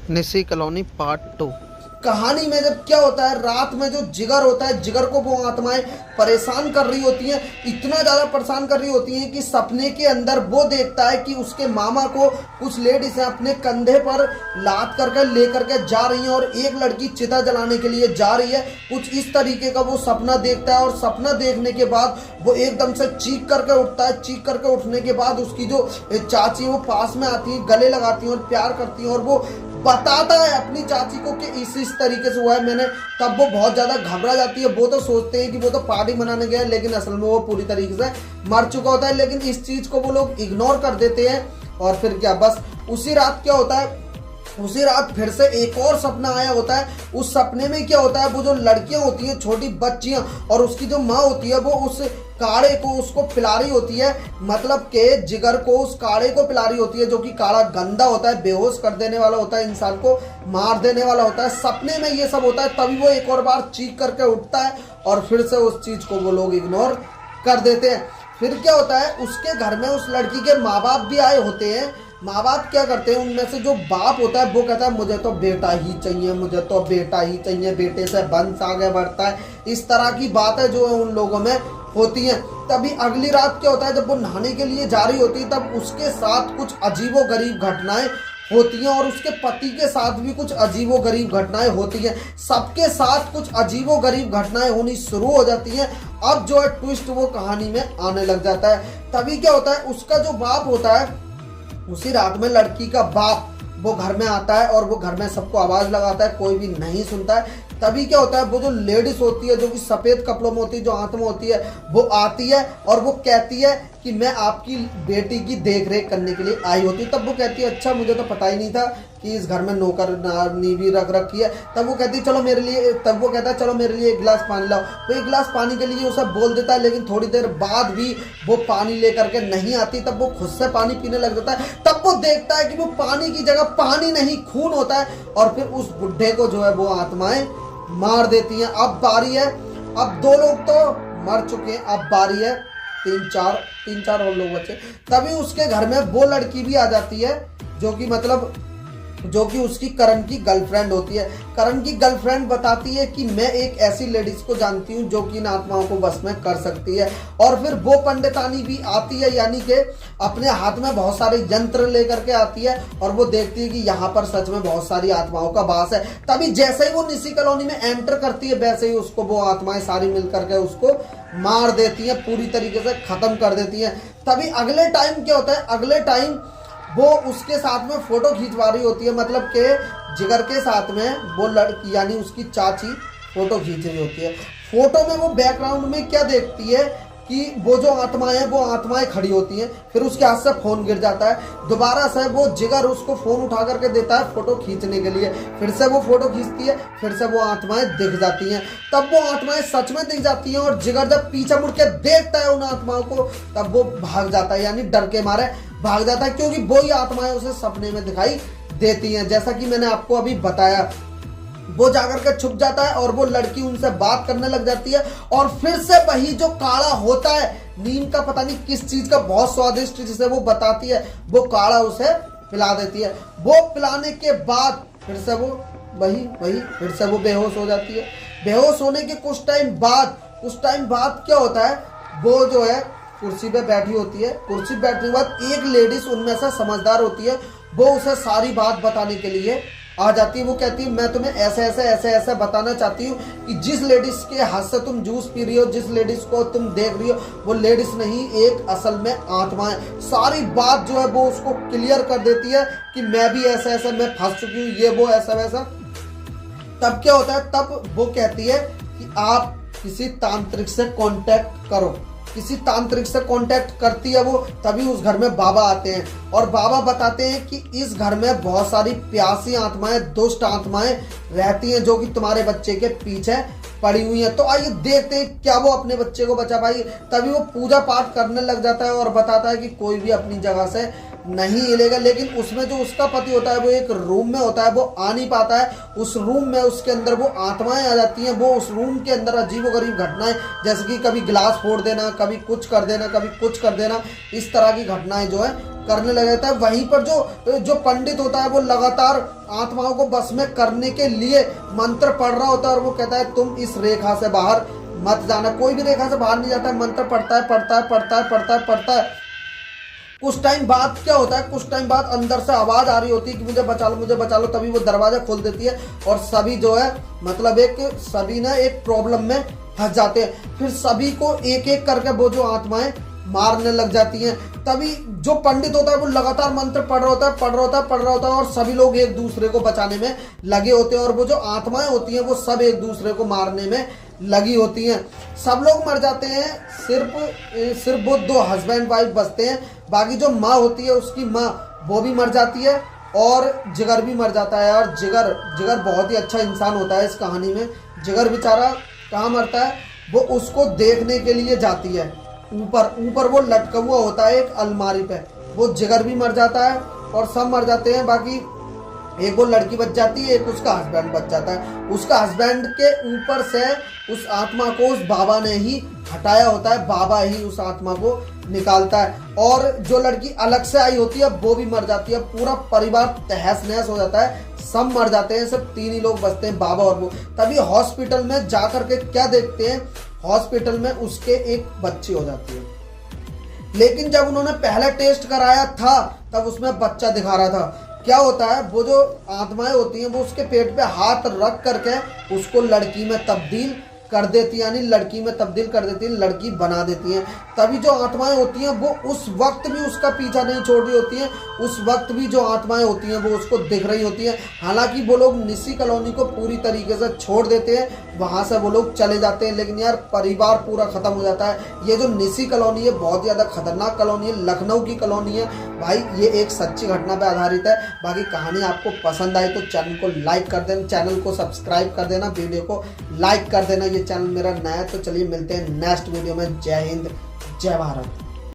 निसी colony part 2। कहानी में जब क्या होता है, रात में जो जिगर होता है, जिगर को वो आत्माएं परेशान कर रही होती हैं, इतना ज़्यादा परेशान कर रही होती हैं कि सपने के अंदर वो देखता है कि उसके मामा को कुछ लेडीज अपने कंधे पर लाद करके लेकर के जा रही हैं और एक लड़की चिता जलाने के लिए जा रही है। कुछ इस तरीके का वो सपना देखता है और सपना देखने के बाद वो एकदम से चीख करके उठता है। चीख करके उठने के बाद उसकी जो चाची वो पास में आती है, गले लगाती हैं और प्यार करती हैं और वो बताता है अपनी चाची को कि इस तरीके से हुआ है मैंने। तब वो बहुत ज़्यादा घबरा जाती है। वो तो सोचते हैं कि वो तो पार्टी मनाने गया है, लेकिन असल में वो पूरी तरीके से मर चुका होता है। लेकिन इस चीज़ को वो लोग इग्नोर कर देते हैं और फिर क्या, बस उसी रात क्या होता है, उसी रात फिर से एक और सपना आया होता है। उस सपने में क्या होता है, वो जो लड़कियां होती हैं, छोटी बच्चियां, और उसकी जो माँ होती है वो उस काढ़े को उसको पिला रही होती है, मतलब के जिगर को उस काढ़े को पिला रही होती है, जो कि काढ़ा गंदा होता है, बेहोश कर देने वाला होता है, इंसान को मार देने वाला होता है। सपने में ये सब होता है। तभी वो एक और बार चीख करके उठता है और फिर से उस चीज़ को वो लोग इग्नोर कर देते हैं। फिर क्या होता है, उसके घर में उस लड़की के माँ बाप भी आए होते हैं। माँ बाप क्या करते हैं, उनमें से जो बाप होता है वो कहता है मुझे तो बेटा ही चाहिए, मुझे तो बेटा ही चाहिए, बेटे से वंश आगे बढ़ता है। इस तरह की बातें जो है उन लोगों में होती हैं। तभी अगली रात क्या होता है, जब वो नहाने के लिए जा रही होती है तब उसके साथ कुछ अजीबोगरीब घटनाएं होती हैं और उसके पति के साथ भी कुछ अजीबोगरीब घटनाएं होती हैं। सबके साथ कुछ अजीबोगरीब घटनाएं होनी शुरू हो जाती हैं। अब जो है ट्विस्ट वो कहानी में आने लग जाता है। तभी क्या होता है, उसका जो बाप होता है, उसी रात में लड़की का बाप वो घर में आता है और वो घर में सबको आवाज़ लगाता है, कोई भी नहीं सुनता है। तभी क्या होता है, वो जो लेडीज होती है, जो कि सफ़ेद कपड़ों में होती है, जो आत्मा होती है, वो आती है और वो कहती है कि मैं आपकी बेटी की देख रेख करने के लिए आई होती। तब वो कहती है अच्छा, मुझे तो पता ही नहीं था कि इस घर में नौकर नानी भी रख रखी है। तब वो कहती है चलो मेरे लिए, तब वो कहता है चलो मेरे लिए एक गिलास पानी लाओ। तो एक गिलास पानी के लिए उसे बोल देता है, लेकिन थोड़ी देर बाद भी वो पानी लेकर के नहीं आती। तब वो खुद से पानी पीने लग जाता है। तब वो देखता है कि वो पानी की जगह पानी नहीं खून होता है और फिर उस बुढ़े को जो है वो आत्माएं मार देती हैं। अब बारी है, अब दो लोग तो मर चुके हैं, अब बारी है तीन चार और लोग बचे। तभी उसके घर में वो लड़की भी आ जाती है जो कि उसकी करण की गर्लफ्रेंड होती है। करण की गर्लफ्रेंड बताती है कि मैं एक ऐसी लेडीज को जानती हूँ जो कि इन आत्माओं को बस में कर सकती है। और फिर वो पंडितानी भी आती है, यानी कि अपने हाथ में बहुत सारे यंत्र लेकर के आती है और वो देखती है कि यहाँ पर सच में बहुत सारी आत्माओं का वास है। तभी जैसे ही वो निसी कॉलोनी में एंटर करती है, वैसे ही उसको वो आत्माएं सारी मिल करके उसको मार देती हैं, पूरी तरीके से खत्म कर देती हैं। तभी अगले टाइम क्या होता है, अगले टाइम वो उसके साथ में फोटो खिंचवा रही होती है, मतलब के जिगर के साथ में वो लड़की यानी उसकी चाची फोटो खींच रही होती है। फोटो में वो बैकग्राउंड में क्या देखती है कि वो जो आत्माएं हैं वो आत्माएं खड़ी होती हैं। फिर उसके हाथ से फोन गिर जाता है। दोबारा से वो जिगर उसको फोन उठा करके देता है फोटो खींचने के लिए। फिर से वो फोटो खींचती है, फिर से वो आत्माएं दिख जाती हैं। तब वो आत्माएं सच में दिख जाती हैं और जिगर जब पीछे मुड़ के देखता है उन आत्माओं को, तब वो भाग जाता है, यानी डर के मारे भाग जाता है, क्योंकि वही आत्माएं उसे सपने में दिखाई देती हैं। जैसा कि मैंने आपको अभी बताया, वो जाकर के छुप जाता है और वो लड़की उनसे बात करने लग जाती है और फिर से वही जो काढ़ा होता है नीम का, पता नहीं किस चीज का, बहुत स्वादिष्ट, जिसे वो बताती है, वो काढ़ा उसे पिला देती है। वो पिलाने के बाद फिर से वो वही फिर से वो बेहोश हो जाती है। बेहोश होने के कुछ टाइम बाद क्या होता है, वो जो है कुर्सी पे बैठी होती है। कुर्सी बैठने के बाद एक लेडीज उनमें से समझदार होती है, वो उसे सारी बात बताने के लिए आ जाती है। वो कहती है मैं तुम्हें ऐसे बताना चाहती हूँ कि जिस लेडीज के हाथ से तुम जूस पी रही हो, जिस लेडीज को तुम देख रही हो, वो लेडीज नहीं, एक असल में आत्मा है। सारी बात जो है वो उसको क्लियर कर देती है कि मैं भी ऐसे मैं फंस चुकी हूँ, ये वो ऐसा वैसा। तब क्या होता है, तब वो कहती है कि आप किसी तांत्रिक से कांटेक्ट करो। किसी तांत्रिक से कांटेक्ट करती है वो। तभी उस घर में बाबा आते हैं और बाबा बताते हैं कि इस घर में बहुत सारी प्यासी आत्माएं, दुष्ट आत्माएं रहती हैं जो कि तुम्हारे बच्चे के पीछे पड़ी हुई हैं। तो आइए देखते हैं क्या वो अपने बच्चे को बचा पाई। तभी वो पूजा पाठ करने लग जाता है और बताता है कि कोई भी अपनी जगह से नहीं हिलेगा। लेकिन उसमें जो उसका पति होता है वो एक रूम में होता है, वो आ नहीं पाता है उस रूम में। उसके अंदर वो आत्माएं आ जाती हैं। वो उस रूम के अंदर अजीबोगरीब घटनाएं, जैसे कि कभी गिलास फोड़ देना, कभी कुछ कर देना, कभी कुछ कर देना, इस तरह की घटनाएं जो है करने लग जाता है। वहीं पर जो पंडित होता है वो लगातार आत्माओं को बस में करने के लिए मंत्र पढ़ रहा होता है, और वो कहता है तुम इस रेखा से बाहर मत जाना। कोई भी रेखा से बाहर नहीं जाता है, मंत्र पढ़ता है। कुछ टाइम बाद क्या होता है, कुछ टाइम बाद अंदर से आवाज आ रही होती है कि मुझे बचा लो। तभी वो दरवाजा खोल देती है और सभी जो है मतलब सभी ना एक प्रॉब्लम में फंस जाते हैं। फिर सभी को एक एक करके वो जो आत्माएं मारने लग जाती हैं। तभी जो पंडित होता है वो लगातार मंत्र पढ़ रहा होता है और सभी लोग एक दूसरे को बचाने में लगे होते हैं, और वो जो आत्माएं होती हैं वो सब एक दूसरे को मारने में लगी होती हैं। सब लोग मर जाते हैं, सिर्फ वो 2 हस्बैंड वाइफ बचते हैं। बाकी जो माँ होती है उसकी माँ वो भी मर जाती है और जिगर भी मर जाता है। और जिगर बहुत ही अच्छा इंसान होता है इस कहानी में। जिगर बेचारा कहाँ मरता है, वो उसको देखने के लिए जाती है। ऊपर वो लटका हुआ होता है एक अलमारी पे। वो जिगर भी मर जाता है और सब मर जाते हैं। बाकी एक वो लड़की बच जाती है, एक उसका हस्बैंड बच जाता है। उसका हस्बैंड के ऊपर से उस आत्मा को उस बाबा ने ही हटाया होता है, बाबा ही उस आत्मा को निकालता है। और जो लड़की अलग से आई होती है वो भी मर जाती है। पूरा परिवार तहस नहस हो जाता है, सब मर जाते हैं, सिर्फ 3 ही लोग बचते हैं, बाबा और वो। तभी हॉस्पिटल में जाकर के क्या देखते हैं, हॉस्पिटल में उसके एक बच्ची हो जाती है। लेकिन जब उन्होंने पहला टेस्ट कराया था तब उसमें बच्चा दिखा रहा था। क्या होता है, वो जो आत्माएं होती हैं वो उसके पेट पे हाथ रख करके उसको लड़की में तब्दील कर देती है, यानी लड़की में तब्दील कर देती है, लड़की बना देती हैं। तभी जो आत्माएं होती हैं वो उस वक्त भी उसका पीछा नहीं छोड़ रही होती हैं। उस वक्त भी जो आत्माएं होती हैं वो उसको दिख रही होती हैं। हालांकि वो लोग निसी कॉलोनी को पूरी तरीके से छोड़ देते हैं, वहाँ से वो लोग चले जाते हैं, लेकिन यार परिवार पूरा ख़त्म हो जाता है। ये जो निसी कॉलोनी है बहुत ही ज़्यादा खतरनाक कॉलोनी है, लखनऊ की कॉलोनी है भाई। ये एक सच्ची घटना पर आधारित है। बाकी कहानी आपको पसंद आई तो चैनल को लाइक कर देना, चैनल को सब्सक्राइब कर देना, वीडियो को लाइक कर देना। ये चैनल मेरा नया है। तो चलिए मिलते हैं नेक्स्ट वीडियो में। जय हिंद, जय भारत।